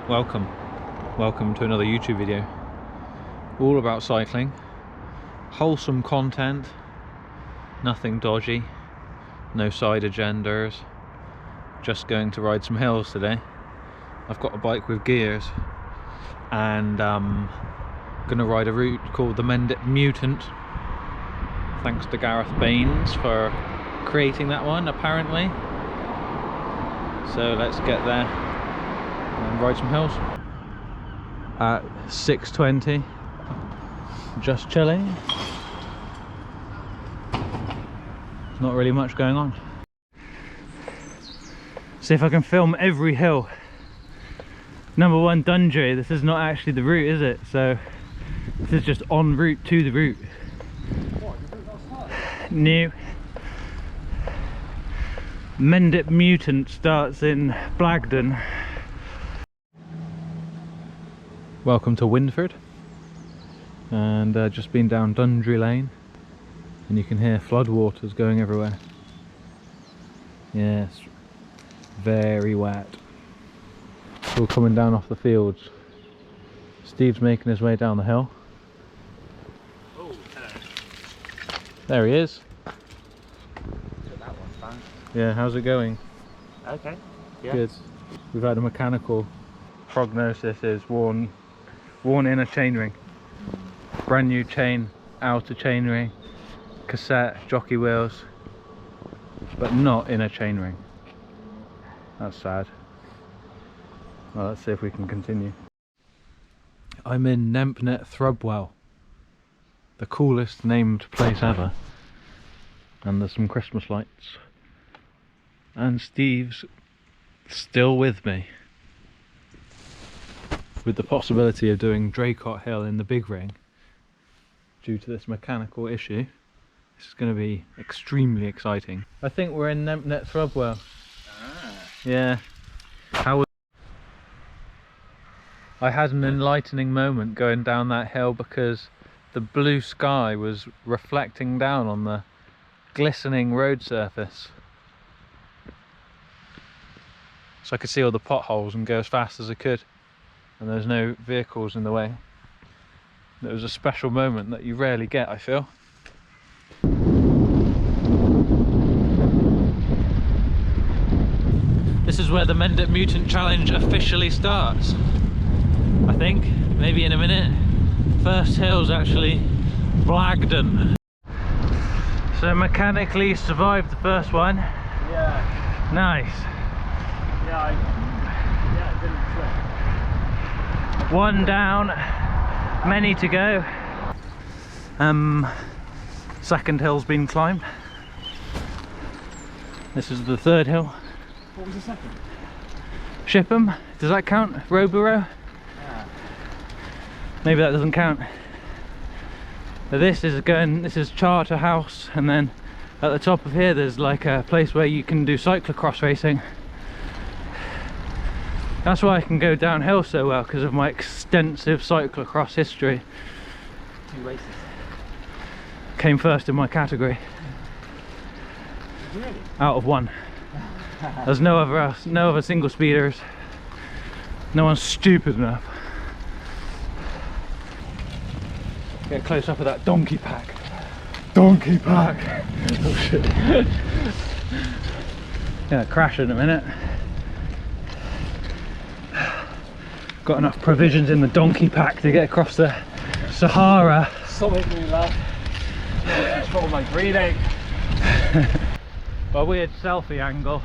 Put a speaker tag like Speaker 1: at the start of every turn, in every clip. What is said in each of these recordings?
Speaker 1: Welcome to another YouTube video, all about cycling, wholesome content, nothing dodgy, no side agendas, just going to ride some hills today. I've got a bike with gears and gonna ride a route called the Mendip Mutant, thanks to Gareth Baines for creating that one apparently. So let's get there and ride some hills. At 6:20, just chilling. Not really much going on. See if I can film every hill. Number one, Dundry. This is not actually the route, is it? So this is just en route to the route. New. Mendip Mutant starts in Blagdon. Welcome to Winford, and just been down Dundry Lane, and you can hear floodwaters going everywhere. Yes, very wet. It's all coming down off the fields. Steve's making his way down the hill.
Speaker 2: Oh, hello.
Speaker 1: There he is.
Speaker 2: That one's fine.
Speaker 1: Yeah, how's it going?
Speaker 2: Okay. Yeah.
Speaker 1: Good. We've had a mechanical prognosis is worn inner chainring, brand new chain, outer chainring, cassette, jockey wheels, but not inner chainring. That's sad. Well, let's see if we can continue. I'm in Nempnet Thrubwell, the coolest named place ever, and there's some Christmas lights, and Steve's still with me, with the possibility of doing Draycott Hill in the big ring due to this mechanical issue. This is going to be extremely exciting. I think we're in Nempnet Thrubwell. Yeah. How was I had an enlightening moment going down that hill because the blue sky was reflecting down on the glistening road surface. So I could see all the potholes and go as fast as I could, and there's no vehicles in the way. It was a special moment that you rarely get, I feel. This is where the Mendip Mutant Challenge officially starts. I think, maybe in a minute. First hill's actually Blagdon. So mechanically survived the first one.
Speaker 2: Yeah.
Speaker 1: Nice.
Speaker 2: Yeah, it didn't slip.
Speaker 1: One down, many to go. Second hill's been climbed. This is the third hill.
Speaker 2: What was the second?
Speaker 1: Shipham, does that count? Roborough?
Speaker 2: Yeah.
Speaker 1: Maybe that doesn't count. But this is Charterhouse, and then at the top of here there's like a place where you can do cyclocross racing. That's why I can go downhill so well, because of my extensive cyclocross history.
Speaker 2: 2 races.
Speaker 1: Came first in my category.
Speaker 2: Really?
Speaker 1: Out of one. There's no other single speeders. No one's stupid enough. Get close up with that donkey pack. Donkey pack! Oh shit. Gonna crash in a minute. Got enough provisions in the donkey pack to get across the Sahara.
Speaker 2: Something new, lad. Control my breathing.
Speaker 1: A weird selfie angle.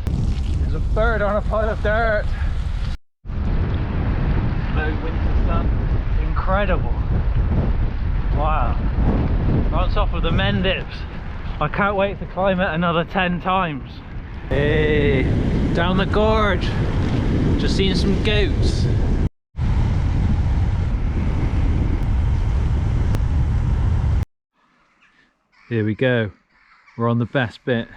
Speaker 1: There's a bird on a pile of dirt.
Speaker 2: No winter sun.
Speaker 1: Incredible. Wow. We're on top of the Mendips. I can't wait to climb it another 10 times. Hey, down the gorge. Just seen some goats. Here we go. We're on the best bit.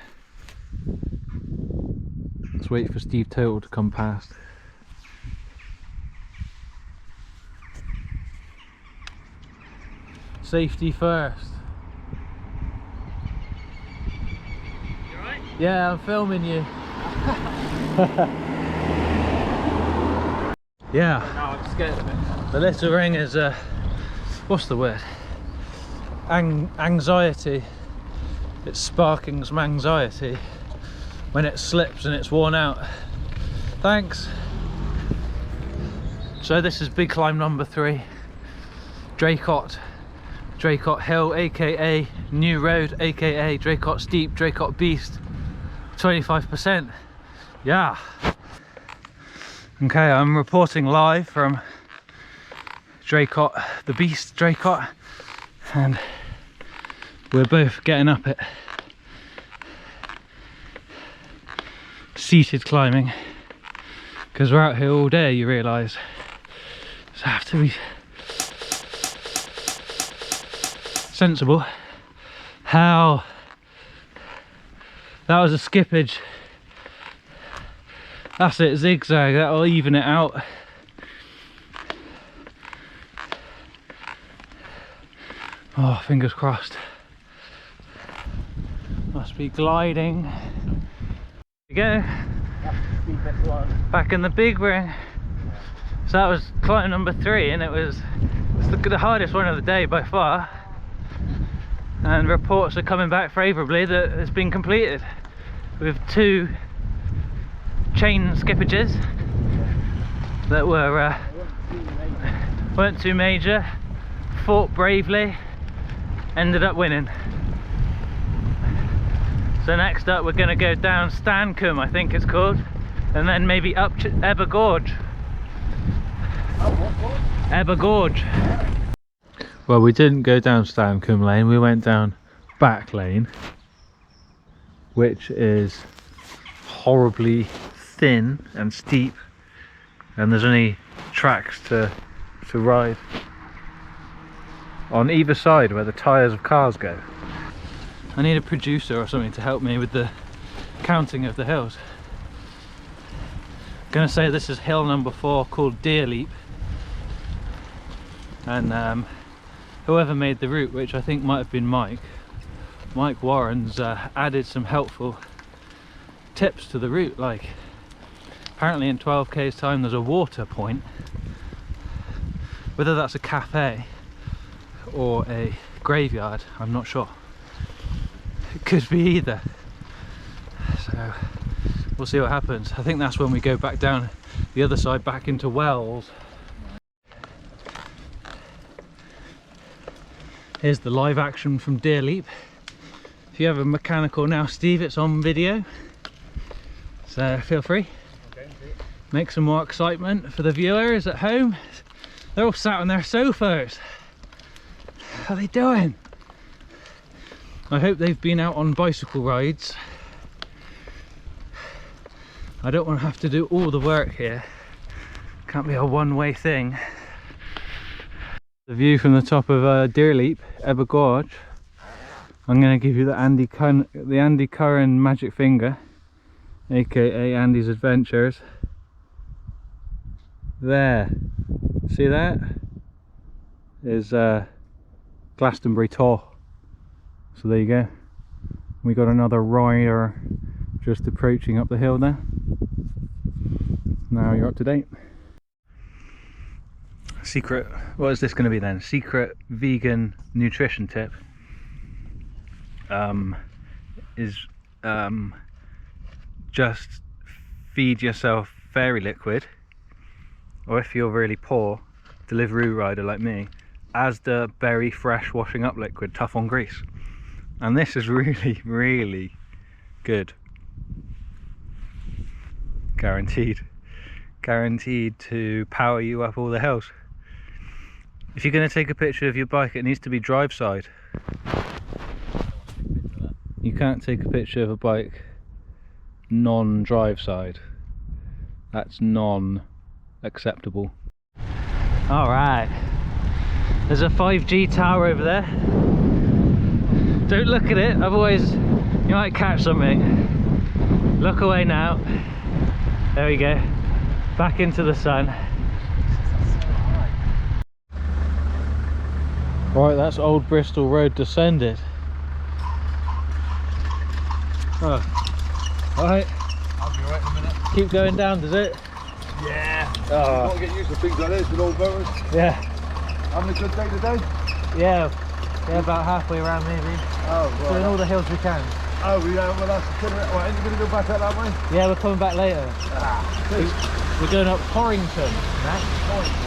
Speaker 1: Let's wait for Steve Total to come past. Safety first.
Speaker 2: You alright?
Speaker 1: Yeah, I'm filming you. Yeah.
Speaker 2: Now I'm scared of it.
Speaker 1: The little ring is what's the word? Anxiety. It's sparking some anxiety when it slips and it's worn out. Thanks. So this is big climb number 3, Draycott Hill, aka New Road, aka Draycott Steep, Draycott Beast, 25%. Yeah. Okay, I'm reporting live from Draycott, the Beast Draycott, and we're both getting up it. Seated climbing, because we're out here all day, you realise. So I have to be sensible. How? That was a skippage. That's it, zigzag, that'll even it out. Oh, fingers crossed. Must be gliding. There we go. Back in the big ring. So that was climb number 3, and it's the hardest one of the day by far. And reports are coming back favourably that it's been completed with 2 chain skippages that weren't too major, fought bravely, ended up winning. So next up we're going to go down Stancombe, I think it's called, and then maybe up Ebba Gorge. Ebba Gorge. Well, we didn't go down Stancombe Lane, we went down Back Lane, which is horribly thin and steep, and there's only tracks to ride on either side where the tyres of cars go. I need a producer or something to help me with the counting of the hills. I'm gonna say this is hill number 4, called Deer Leap, and whoever made the route, which I think might have been Mike Warren's, added some helpful tips to the route, like apparently in 12k's time there's a water point. Whether that's a cafe or a graveyard, I'm not sure. It could be either, so we'll see what happens. I think that's when we go back down the other side, back into Wells. Here's the live action from Deer Leap. If you have a mechanical now, Steve, it's on video, so feel free. Make some more excitement for the viewers at home. They're all sat on their sofas. How are they doing? I hope they've been out on bicycle rides. I don't want to have to do all the work here. Can't be a one-way thing. The view from the top of Deer Leap, Ebba Gorge. I'm going to give you the Andy Curran magic finger, aka Andy's Adventures. There, see that? Is Glastonbury Tor. So there you go. We got another rider just approaching up the hill there. Now you're up to date. Secret, what is this going to be then? Secret vegan nutrition tip is just feed yourself fairy liquid, or if you're really poor, Deliveroo rider like me, Asda berry fresh washing up liquid, tough on grease. And this is really, really good. Guaranteed to power you up all the hills. If you're going to take a picture of your bike, it needs to be drive side. You can't take a picture of a bike non-drive side. That's non-acceptable. Alright, there's a 5G tower over there. Don't look at it, otherwise you might catch something. Look away now. There we go, back into the sun. Right, that's Old Bristol Road descended. Oh, alright.
Speaker 2: I'll be right in a minute.
Speaker 1: Keep going down, does it?
Speaker 2: Yeah.
Speaker 1: Oh.
Speaker 2: Got to get used to things like this with old motors.
Speaker 1: Yeah.
Speaker 2: Having a good day today?
Speaker 1: Yeah. Yeah, about halfway around maybe.
Speaker 2: Oh, right.
Speaker 1: Doing all the hills we can.
Speaker 2: Oh, yeah, well that's the thing. Right, ain't you going to go back out that way?
Speaker 1: Yeah, we're coming back later.
Speaker 2: Please.
Speaker 1: We're going up Horrington, Matt.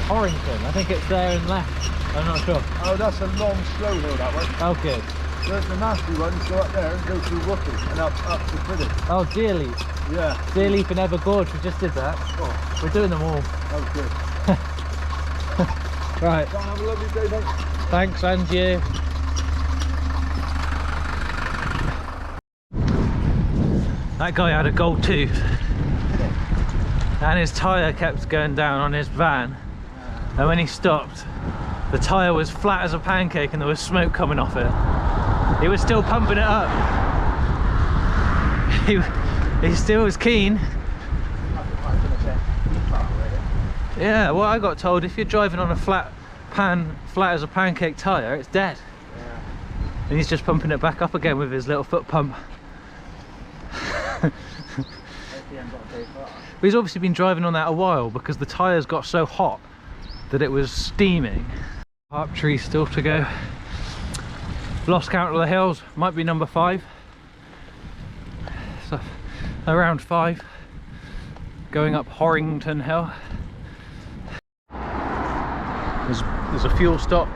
Speaker 1: Horrington. I think it's there and left. I'm not sure.
Speaker 2: Oh, that's a long, slow hill that way.
Speaker 1: Oh, good.
Speaker 2: The nasty ones go up there and go through Wookie and up to Pretty.
Speaker 1: Oh, Deerleaf.
Speaker 2: Yeah.
Speaker 1: Deerleaf and Ever Gorge, we just did that.
Speaker 2: Oh.
Speaker 1: We're doing them all.
Speaker 2: Oh, good.
Speaker 1: Right.
Speaker 2: Go on, have a lovely day, mate.
Speaker 1: Thanks, and you. That guy had a gold tooth. And his tyre kept going down on his van. And when he stopped, the tyre was flat as a pancake and there was smoke coming off it. He was still pumping it up. He still was keen. Yeah, well, I got told if you're driving on a flat as a pancake tyre, it's dead.
Speaker 2: Yeah.
Speaker 1: And he's just pumping it back up again with his little foot pump. But he's obviously been driving on that a while because the tyres got so hot that it was steaming. Harp tree still to go. Lost count of the hills, might be number 5. So around 5. Going up Horrington Hill. There's a fuel stop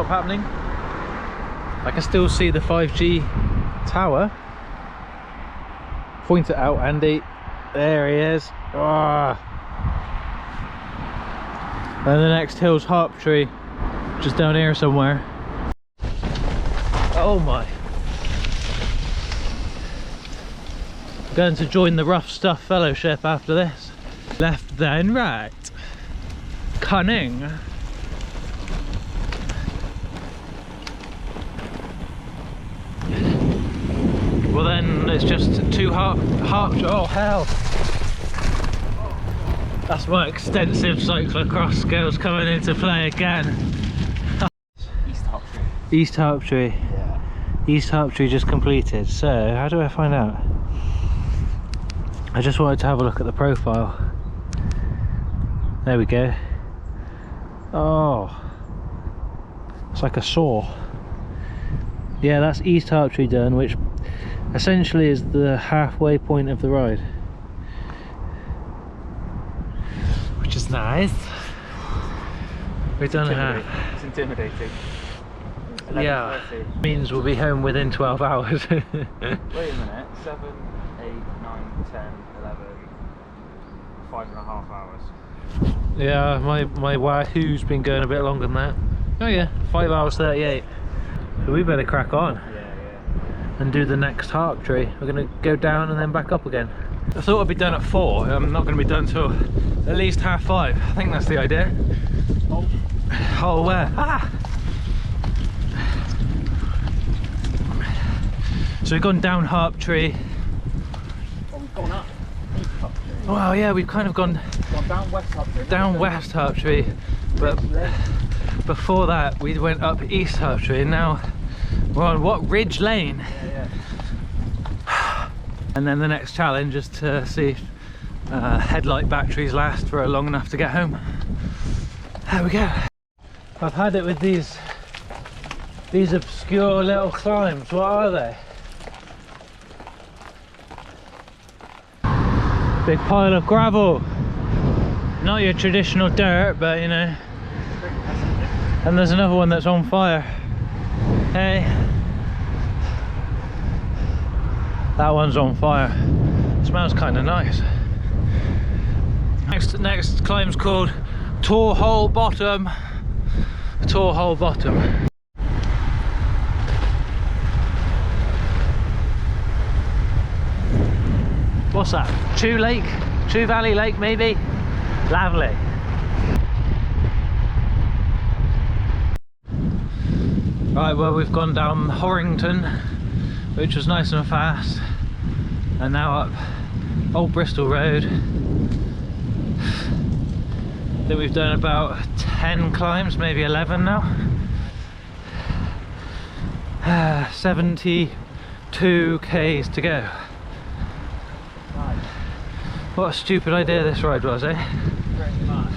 Speaker 1: happening. I can still see the 5G tower. Point it out, Andy. There he is. Oh. And the next hill's Harp Tree, just down here somewhere. Oh my. Going to join the Rough Stuff Fellowship after this. Left then right. Cunning. Well then it's just 2 harp. Oh hell. That's my extensive cyclocross skills coming into play again.
Speaker 2: East Harp Tree.
Speaker 1: East Harp Tree.
Speaker 2: Yeah.
Speaker 1: East Harp Tree just completed. So how do I find out? I just wanted to have a look at the profile. There we go. Oh, it's like a saw. Yeah, that's East Harp Tree done, which essentially is the halfway point of the ride, which is nice. We've done half.
Speaker 2: It's intimidating.
Speaker 1: Yeah, means we'll be home within 12 hours.
Speaker 2: Wait a minute, 7, 8, 9, 10, 11, 5.5 hours.
Speaker 1: Yeah, my Wahoo's been going a bit longer than that. Oh yeah, 5 hours 38. So we better crack on. And do the next Harp Tree. We're going to go down and then back up again. I thought I'd be done at 4. I'm not going to be done till at least 5:30. I think that's the idea. Oh, where? Ah! So we've gone down Harp Tree.
Speaker 2: Oh, we've gone up East Harp Tree.
Speaker 1: Well, yeah, we've kind of gone
Speaker 2: down West Harp Tree.
Speaker 1: down West Harp Tree, but before that we went up East Harp Tree, and now we're on what? Ridge Lane.
Speaker 2: Yeah.
Speaker 1: And then the next challenge is to see if headlight batteries last for long enough to get home. There we go. I've had it with these obscure little climbs. What are they? Big pile of gravel. Not your traditional dirt, but you know. And there's another one that's on fire. Hey. That one's on fire. It smells kind of nice. Next climb's called Tor Hole Bottom. Tor Hole Bottom. What's that? Chew Lake? Chew Valley Lake maybe? Lovely. Right, well we've gone down Horrington, which was nice and fast, and now up Old Bristol Road. I think we've done about 10 climbs, maybe 11 now. 72 k's to go. What a stupid idea this ride was, eh?
Speaker 2: Pretty much.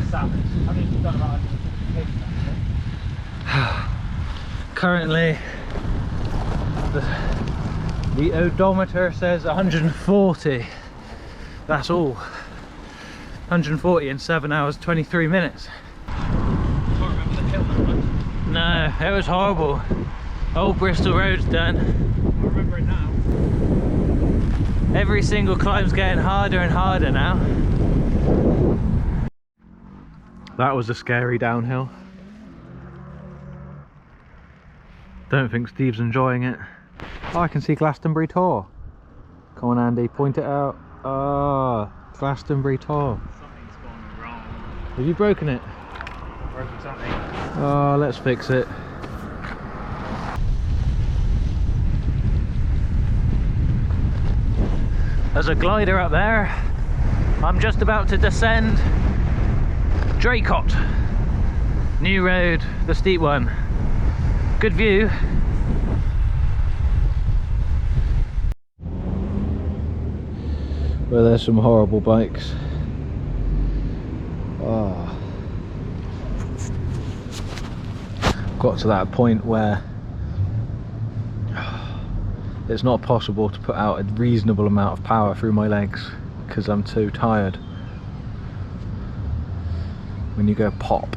Speaker 2: Savage. I mean, you've done about 150 km.
Speaker 1: Currently, the odometer says 140. That's all. 140 in 7 hours 23 minutes.
Speaker 2: Can't remember the hill that much.
Speaker 1: No, it was horrible. Old Bristol Road's done.
Speaker 2: I remember it now.
Speaker 1: Every single climb's getting harder and harder now. That was a scary downhill. Don't think Steve's enjoying it. Oh, I can see Glastonbury Tor. Come on, Andy, point it out. Oh, Glastonbury Tor.
Speaker 2: Something's gone wrong.
Speaker 1: Have you broken it?
Speaker 2: Broken something.
Speaker 1: Oh, let's fix it. There's a glider up there. I'm just about to descend Draycott. New road, the steep one. Good view. Well, there's some horrible bikes. Oh. Got to that point where it's not possible to put out a reasonable amount of power through my legs because I'm too tired. When you go pop.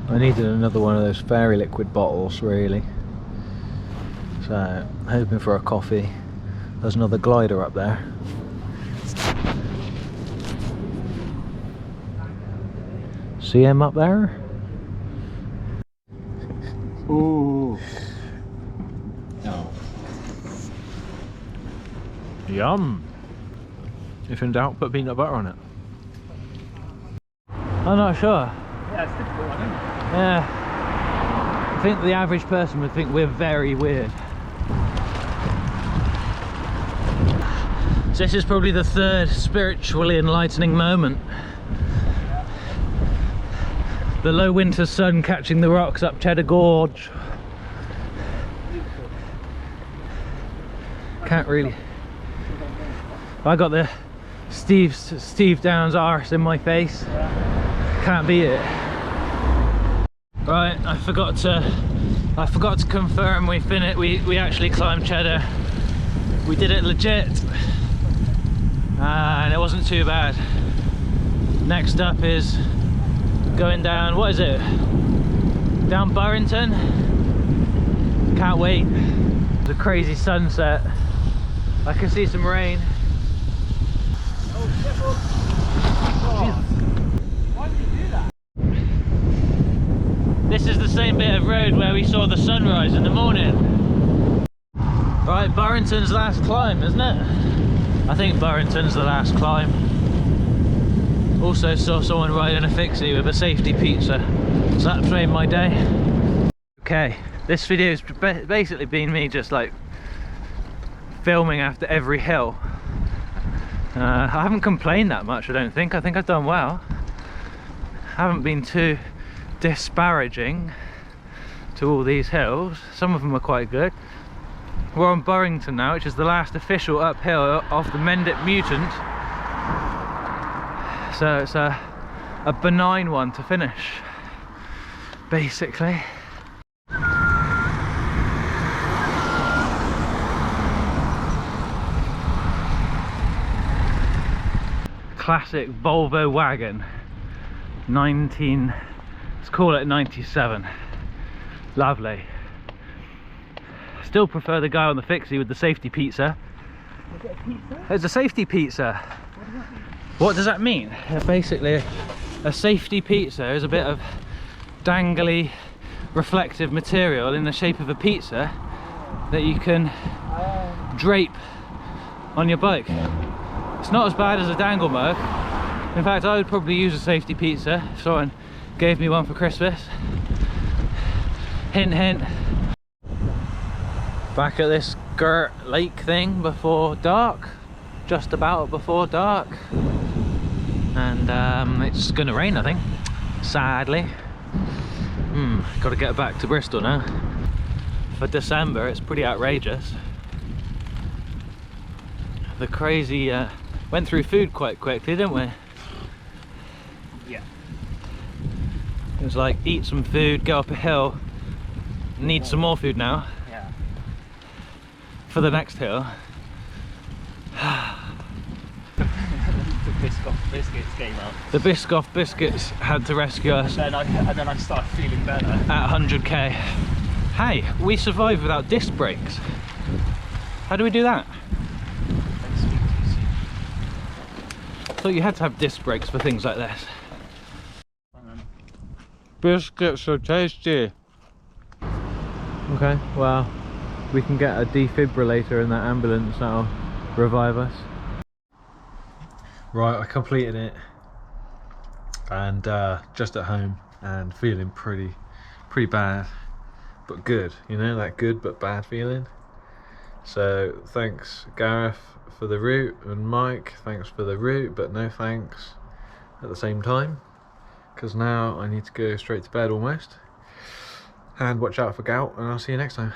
Speaker 1: I needed another one of those fairy liquid bottles, really. So, hoping for a coffee. There's another glider up there. See him up there?
Speaker 2: Ooh. No.
Speaker 1: Yum! If in doubt, put peanut butter on it. I'm not sure.
Speaker 2: Yeah, it's difficult, I think.
Speaker 1: Yeah. I think the average person would think we're very weird. So this is probably the third spiritually enlightening moment. The low winter sun catching the rocks up Cheddar Gorge. Can't really. I got the Steve Downs arse in my face. Can't beat it. Right, I forgot to confirm we actually climbed Cheddar. We did it legit. And it wasn't too bad. Next up is going down, what is it? Down Burrington. Can't wait. It's a crazy sunset. I can see some rain.
Speaker 2: Why did you do that?
Speaker 1: This is the same bit of road where we saw the sunrise in the morning. Right, Burrington's last climb, isn't it? I think Burrington's the last climb. Also saw someone riding a fixie with a safety pizza, so that made my day. Okay, this video has basically been me just like filming after every hill. I haven't complained that much, I don't think. I think I've done well. Haven't been too disparaging to all these hills. Some of them are quite good. We're on Burrington now, which is the last official uphill of the Mendip Mutant. So it's a benign one to finish, basically. Classic Volvo wagon, let's call it 97. Lovely. Still prefer the guy on the fixie with the safety pizza.
Speaker 2: Is it a pizza?
Speaker 1: It's a safety pizza.
Speaker 2: What does that mean?
Speaker 1: What does that mean? Basically, a safety pizza is a bit of dangly, reflective material in the shape of a pizza that you can drape on your bike. It's not as bad as a dangle mug. In fact, I would probably use a safety pizza if someone gave me one for Christmas. Hint, hint. Back at this Gert Lake thing before dark, just about before dark, and it's gonna rain, I think, sadly. Gotta get back to Bristol now. For December, it's pretty outrageous. the crazy, went through food quite quickly, didn't we?
Speaker 2: Yeah.
Speaker 1: It was like, eat some food, go up a hill, need some more food now.
Speaker 2: Yeah.
Speaker 1: For the next hill.
Speaker 2: The Biscoff biscuits came up.
Speaker 1: The Biscoff biscuits had to rescue us
Speaker 2: And then I started feeling better.
Speaker 1: at 100k. Hey, we survived without disc brakes. How do we do that?
Speaker 2: Don't speak too soon.
Speaker 1: I thought you had to have disc brakes for things like this.
Speaker 2: Hang on.
Speaker 1: Biscuits are tasty. Okay, well, we can get a defibrillator in that ambulance, that'll revive us. Right, I completed it, and just at home and feeling pretty bad, but good, you know, that good but bad feeling. So thanks Gareth for the route, and Mike, thanks for the route, but no thanks at the same time, because now I need to go straight to bed almost. And watch out for gout, and I'll see you next time.